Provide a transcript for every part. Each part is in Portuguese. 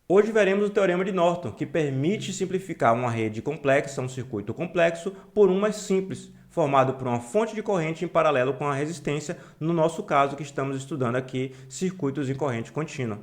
Hoje veremos o Teorema de Norton, que permite simplificar uma rede complexa, um circuito complexo, por um mais simples, formado por uma fonte de corrente em paralelo com a resistência, no nosso caso que estamos estudando aqui, circuitos em corrente contínua.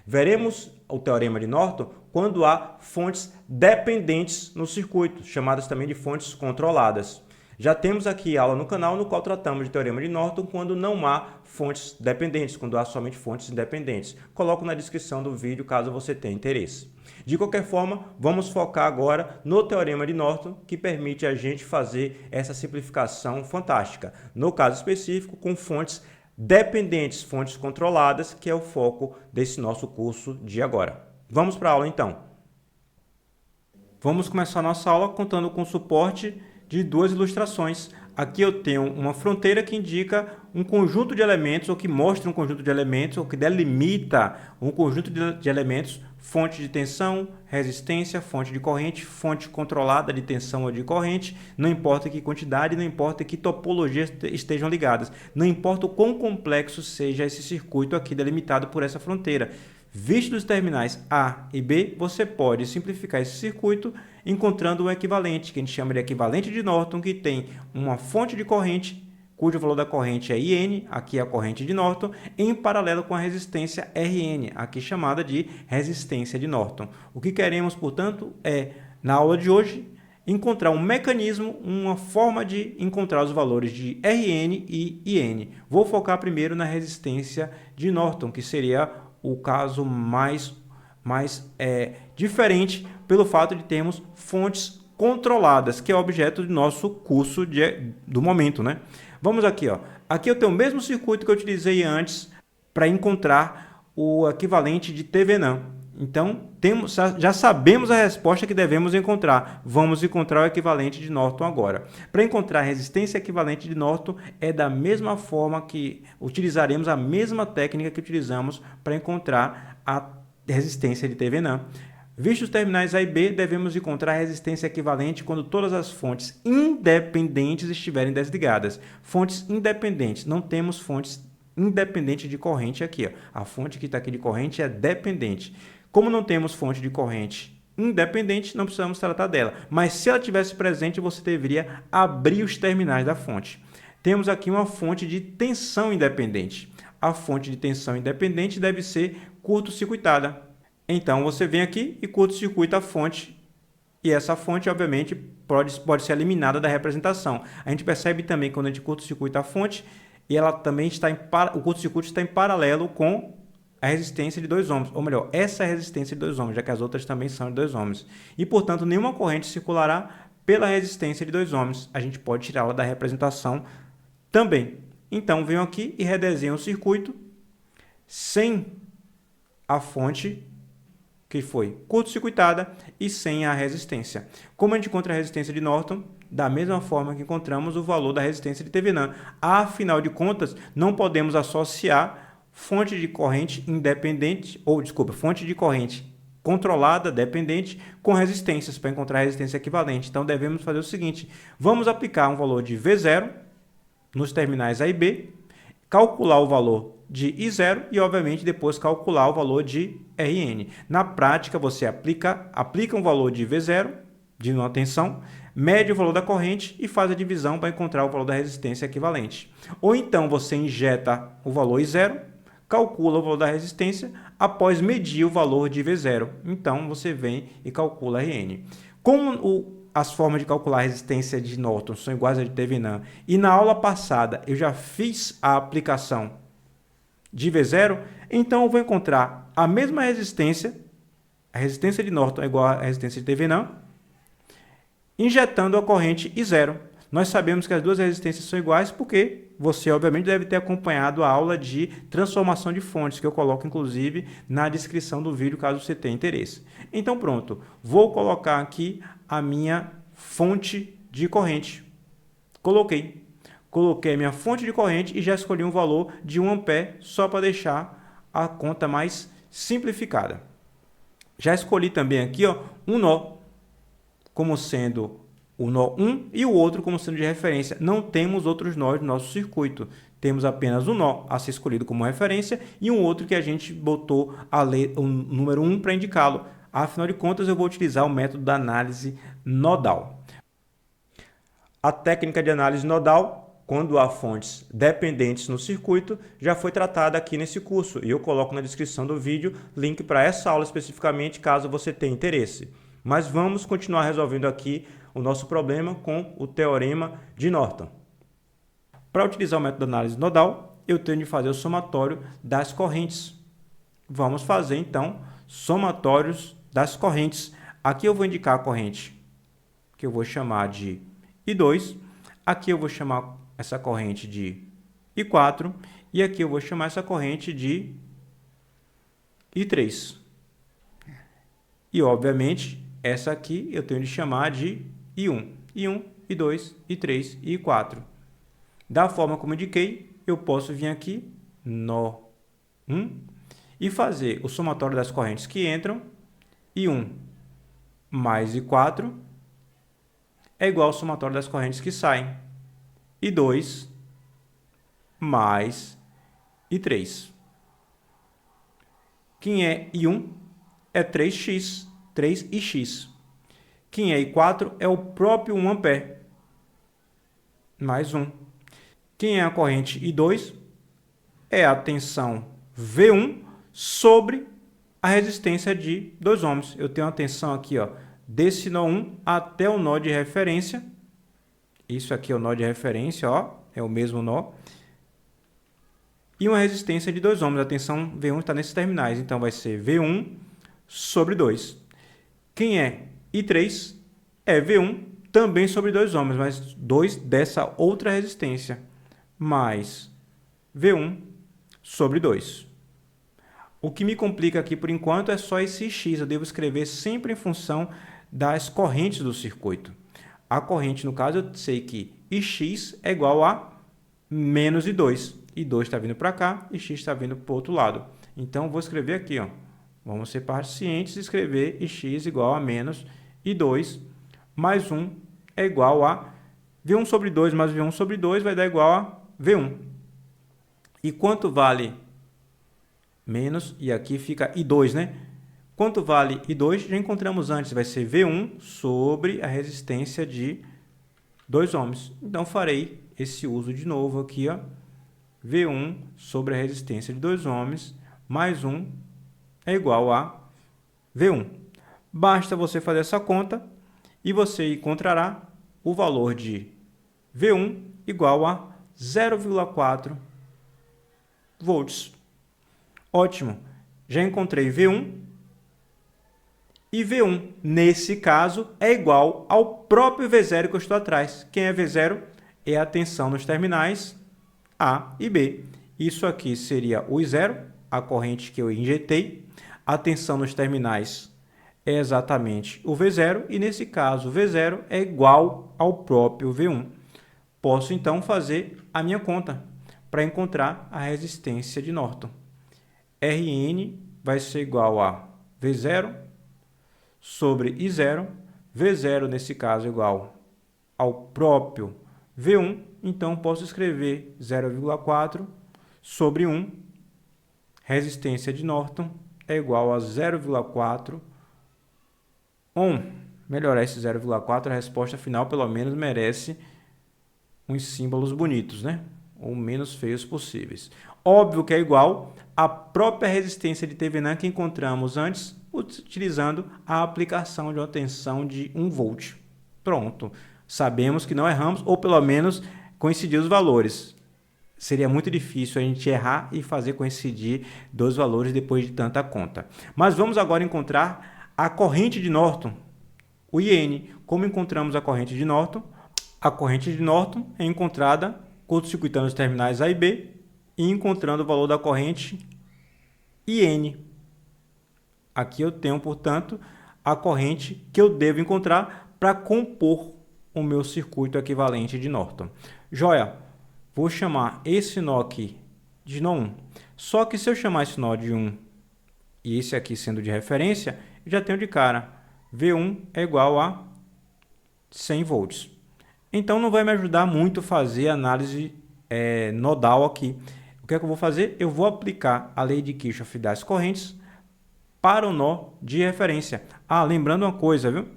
Veremos o Teorema de Norton quando há fontes dependentes no circuito, chamadas também de fontes controladas. Já temos aqui aula no canal no qual tratamos de Teorema de Norton quando não há fontes dependentes, quando há somente fontes independentes. Coloco na descrição do vídeo caso você tenha interesse. De qualquer forma, vamos focar agora no Teorema de Norton, que permite a gente fazer essa simplificação fantástica. No caso específico, com fontes dependentes, fontes controladas, que é o foco desse nosso curso de agora. Vamos para a aula então. Vamos começar a nossa aula contando com o suporte de duas ilustrações. Aqui eu tenho uma fronteira que indica um conjunto de elementos, ou que mostra um conjunto de elementos, ou que delimita um conjunto de elementos, fonte de tensão, resistência, fonte de corrente, fonte controlada de tensão ou de corrente, não importa que quantidade, não importa que topologias estejam ligadas, não importa o quão complexo seja esse circuito aqui delimitado por essa fronteira. Visto os terminais A e B, você pode simplificar esse circuito encontrando um equivalente, que a gente chama de equivalente de Norton, que tem uma fonte de corrente, cujo valor da corrente é IN, aqui é a corrente de Norton, em paralelo com a resistência RN, aqui chamada de resistência de Norton. O que queremos, portanto, é, na aula de hoje, encontrar um mecanismo, uma forma de encontrar os valores de RN e IN. Vou focar primeiro na resistência de Norton, que seria o caso mais diferente pelo fato de termos fontes controladas, que é o objeto do nosso curso do momento, né? Vamos aqui, ó. Aqui eu tenho o mesmo circuito que eu utilizei antes para encontrar o equivalente de Thevenin. Então, já sabemos a resposta que devemos encontrar. Vamos encontrar o equivalente de Norton agora. Para encontrar a resistência equivalente de Norton, é da mesma forma que utilizaremos a mesma técnica que utilizamos para encontrar a resistência de Thevenin. Vistos os terminais A e B, devemos encontrar a resistência equivalente quando todas as fontes independentes estiverem desligadas. Fontes independentes, não temos fontes independentes de corrente aqui. Ó. A fonte que está aqui de corrente é dependente. Como não temos fonte de corrente independente, não precisamos tratar dela. Mas se ela tivesse presente, você deveria abrir os terminais da fonte. Temos aqui uma fonte de tensão independente. A fonte de tensão independente deve ser curto-circuitada. Então, você vem aqui e curto-circuita a fonte. E essa fonte, obviamente, pode ser eliminada da representação. A gente percebe também quando a gente curto-circuita a fonte, e ela também o curto-circuito está em paralelo com a resistência de 2 ohms, ou melhor, essa é a resistência de 2 ohms, já que as outras também são de 2 ohms. E, portanto, nenhuma corrente circulará pela resistência de 2 ohms. A gente pode tirá-la da representação também. Então, venho aqui e redesenho o circuito sem a fonte que foi curto-circuitada e sem a resistência. Como a gente encontra a resistência de Norton? Da mesma forma que encontramos o valor da resistência de Thevenin. Afinal de contas, não podemos associar fonte de corrente independente, fonte de corrente controlada, dependente, com resistências, para encontrar a resistência equivalente. Então, devemos fazer o seguinte, vamos aplicar um valor de V0 nos terminais A e B, calcular o valor de I0 e, obviamente, depois calcular o valor de RN. Na prática, você aplica um valor de V0, de não tensão, mede o valor da corrente e faz a divisão para encontrar o valor da resistência equivalente. Ou então, você injeta o valor I0, calcula o valor da resistência após medir o valor de V0. Então, você vem e calcula RN. Como as formas de calcular a resistência de Norton são iguais à de Thevenin, e na aula passada eu já fiz a aplicação de V0, então eu vou encontrar a mesma resistência, a resistência de Norton é igual à resistência de Thevenin, injetando a corrente I0. Nós sabemos que as duas resistências são iguais porque você, obviamente, deve ter acompanhado a aula de transformação de fontes, que eu coloco, inclusive, na descrição do vídeo, caso você tenha interesse. Então, pronto. Vou colocar aqui a minha fonte de corrente. Coloquei a minha fonte de corrente e já escolhi um valor de 1 ampere, só para deixar a conta mais simplificada. Já escolhi também aqui um nó, como sendo o nó 1 e o outro como sendo de referência. Não temos outros nós no nosso circuito. temos apenas um nó a ser escolhido como referência e um outro que a gente botou o número 1 para indicá-lo. Afinal de contas, eu vou utilizar o método da análise nodal. A técnica de análise nodal, quando há fontes dependentes no circuito, já foi tratada aqui nesse curso e eu coloco na descrição do vídeo link para essa aula especificamente, caso você tenha interesse. Mas vamos continuar resolvendo aqui o nosso problema com o teorema de Norton. Para utilizar o método de análise nodal, eu tenho de fazer o somatório das correntes. Vamos fazer, então, somatórios das correntes. Aqui eu vou indicar a corrente que eu vou chamar de I2. Aqui eu vou chamar essa corrente de I4. E aqui eu vou chamar essa corrente de I3. E, obviamente, essa aqui eu tenho de chamar de I1. I1, I2, I3 e I4. Da forma como indiquei, eu posso vir aqui, nó 1, e fazer o somatório das correntes que entram, I1 mais I4, é igual ao somatório das correntes que saem, I2 mais I3. Quem é I1 é 3x, 3ix. Quem é I4 é o próprio 1 ampere, mais 1. Quem é a corrente I2 é a tensão V1 sobre a resistência de 2 ohms. Eu tenho a tensão aqui, ó, desse nó 1 até o nó de referência. Isso aqui é o nó de referência, ó, é o mesmo nó. E uma resistência de 2 ohms. A tensão V1 está nesses terminais, então vai ser V1 sobre 2. Quem é I3 é V1 também sobre 2 ohms, mas 2 dessa outra resistência, mais V1 sobre 2. O que me complica aqui por enquanto é só esse x. Eu devo escrever sempre em função das correntes do circuito. A corrente, no caso, eu sei que Ix é igual a menos I2. I2 está vindo para cá e x está vindo para o outro lado. Então, vou escrever aqui, ó. Vamos ser pacientes e escrever Ix igual a menos I2 mais 1 é igual a V1 sobre 2 mais V1 sobre 2 vai dar igual a V1. E quanto vale menos? E aqui fica I2, né? Quanto vale I2? Já encontramos antes, vai ser V1 sobre a resistência de 2 ohms. Então, farei esse uso de novo aqui, ó. V1 sobre a resistência de 2 ohms mais 1 é igual a V1. Basta você fazer essa conta e você encontrará o valor de V1 igual a 0,4 volts. Ótimo! Já encontrei V1 e V1, nesse caso, é igual ao próprio V0 que eu estou atrás. Quem é V0? É a tensão nos terminais A e B. Isso aqui seria o I0, a corrente que eu injetei. A tensão nos terminais é exatamente o V0 e, nesse caso, o V0 é igual ao próprio V1. Posso, então, fazer a minha conta para encontrar a resistência de Norton. Rn vai ser igual a V0 sobre I0. V0, nesse caso, é igual ao próprio V1. Então, posso escrever 0,4 sobre 1. Resistência de Norton é igual a 0,4 ohm. Melhorar esse 0,4, a resposta final pelo menos merece uns símbolos bonitos, né? Ou menos feios possíveis. Óbvio que é igual à própria resistência de Thevenin que encontramos antes, utilizando a aplicação de uma tensão de 1 volt. Pronto. Sabemos que não erramos, ou pelo menos coincidir os valores. Seria muito difícil a gente errar e fazer coincidir dois valores depois de tanta conta. Mas vamos agora encontrar a corrente de Norton, o IN. Como encontramos a corrente de Norton? A corrente de Norton é encontrada curto-circuitando os terminais A e B e encontrando o valor da corrente IN. Aqui eu tenho, portanto, a corrente que eu devo encontrar para compor o meu circuito equivalente de Norton. Joia, vou chamar esse nó aqui de nó 1. Só que se eu chamar esse nó de 1 e esse aqui sendo de referência, eu já tenho de cara V1 é igual a 100 volts. Então, não vai me ajudar muito fazer a análise nodal aqui. O que é que eu vou fazer? Eu vou aplicar a lei de Kirchhoff das correntes para o nó de referência. Lembrando uma coisa, viu?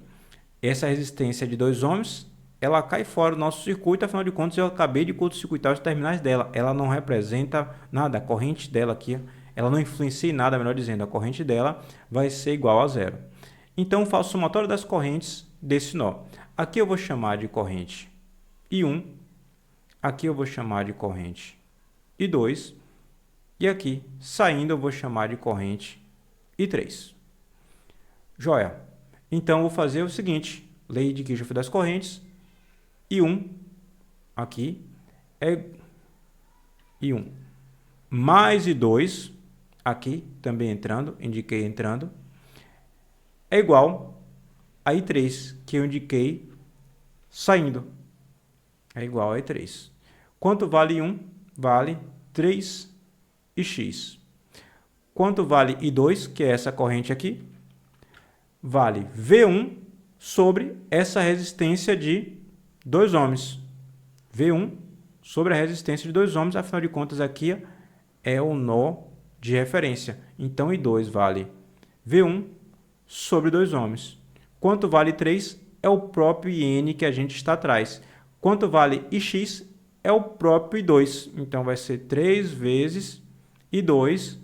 Essa resistência de 2 ohms, ela cai fora do nosso circuito, afinal de contas eu acabei de curto-circuitar os terminais dela. Ela não representa nada, a corrente dela aqui, ela não influencia em nada, melhor dizendo, a corrente dela vai ser igual a zero. Então eu faço o somatório das correntes desse nó. Aqui eu vou chamar de corrente I1, aqui eu vou chamar de corrente I2, e aqui, saindo, eu vou chamar de corrente I3. Joia! Então, eu vou fazer o seguinte, lei de Kirchhoff das correntes, I1, aqui, é I1, mais I2, aqui, também entrando, indiquei entrando, é igual a I3, que eu indiquei saindo, é igual a I3. Quanto vale I1? Vale 3x. Quanto vale I2, que é essa corrente aqui? Vale V1 sobre essa resistência de 2 ohms. V1 sobre a resistência de 2 ohms, afinal de contas aqui é o nó de referência. Então I2 vale V1 sobre 2 ohms. Quanto vale 3? É o próprio IN que a gente está atrás. Quanto vale IX? É o próprio I2. Então vai ser 3 vezes I2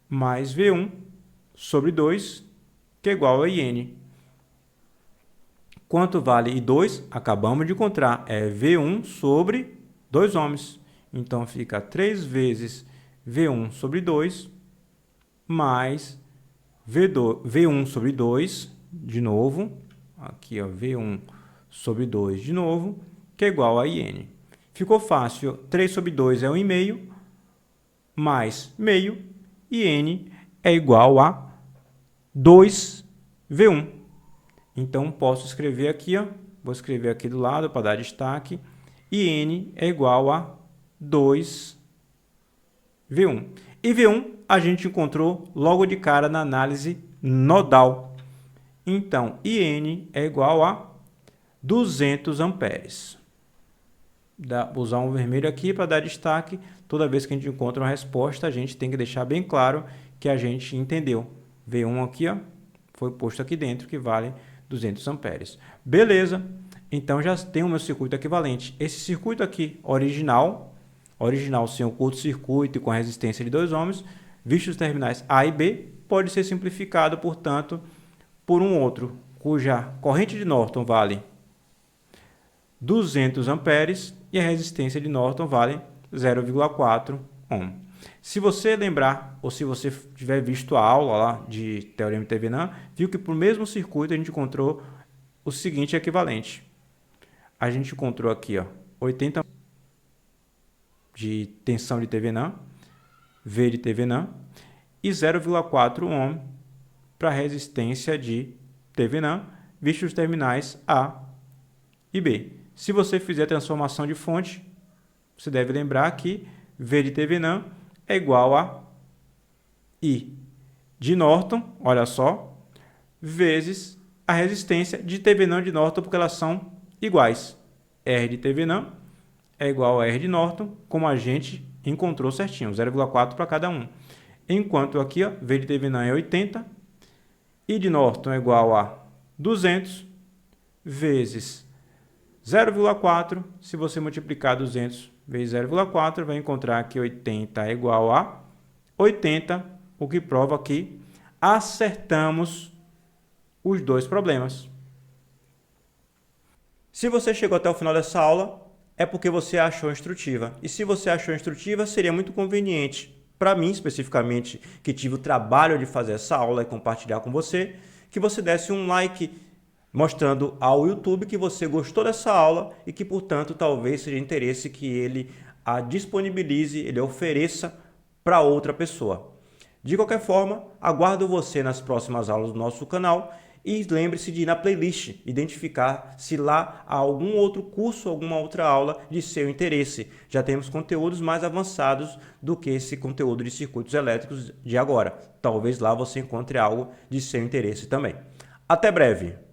mais V1 sobre 2, que é igual a IN. Quanto vale I2? Acabamos de encontrar. É V1 sobre 2 ohms. Então fica 3 vezes V1 sobre 2 mais V1 sobre 2, de novo. Aqui, ó, V1 sobre 2 de novo, que é igual a IN. Ficou fácil. 3 sobre 2 é 1,5, mais meio, e N é igual a 2V1. Então, posso escrever aqui, ó, vou escrever aqui do lado para dar destaque, e N é igual a 2V1. E V1 a gente encontrou logo de cara na análise nodal. Então, IN é igual a 200 amperes. Vou usar um vermelho aqui para dar destaque. Toda vez que a gente encontra uma resposta, a gente tem que deixar bem claro que a gente entendeu. V1 aqui, ó, foi posto aqui dentro, que vale 200 amperes. Beleza, então já tem o meu circuito equivalente. Esse circuito aqui, original sem o curto-circuito e com a resistência de 2 ohms, visto os terminais A e B, pode ser simplificado, portanto, por um outro, cuja corrente de Norton vale 200 amperes e a resistência de Norton vale 0,4 ohm. Se você lembrar, ou se você tiver visto a aula lá de Teorema de Thevenin, viu que para o mesmo circuito a gente encontrou o seguinte equivalente. A gente encontrou aqui, ó, 80 de tensão de Thevenin, V de Thevenin, e 0,4 ohm para a resistência de Thevenin, visto os terminais A e B. Se você fizer a transformação de fonte, você deve lembrar que V de Thevenin é igual a I de Norton, olha só, vezes a resistência de Thevenin de Norton, porque elas são iguais. R de Thevenin é igual a R de Norton, como a gente encontrou certinho, 0,4 para cada um. Enquanto aqui, ó, V de Thevenin é 80, I de Norton é igual a 200 vezes 0,4. Se você multiplicar 200 vezes 0,4, vai encontrar que 80 é igual a 80, o que prova que acertamos os dois problemas. Se você chegou até o final dessa aula, é porque você achou instrutiva. E se você achou instrutiva, seria muito conveniente, para mim especificamente, que tive o trabalho de fazer essa aula e compartilhar com você, que você desse um like mostrando ao YouTube que você gostou dessa aula e que, portanto, talvez seja interesse que ele a disponibilize, ele ofereça para outra pessoa. De qualquer forma, aguardo você nas próximas aulas do nosso canal e lembre-se de ir na playlist, identificar se lá há algum outro curso, alguma outra aula de seu interesse. Já temos conteúdos mais avançados do que esse conteúdo de circuitos elétricos de agora. Talvez lá você encontre algo de seu interesse também. Até breve!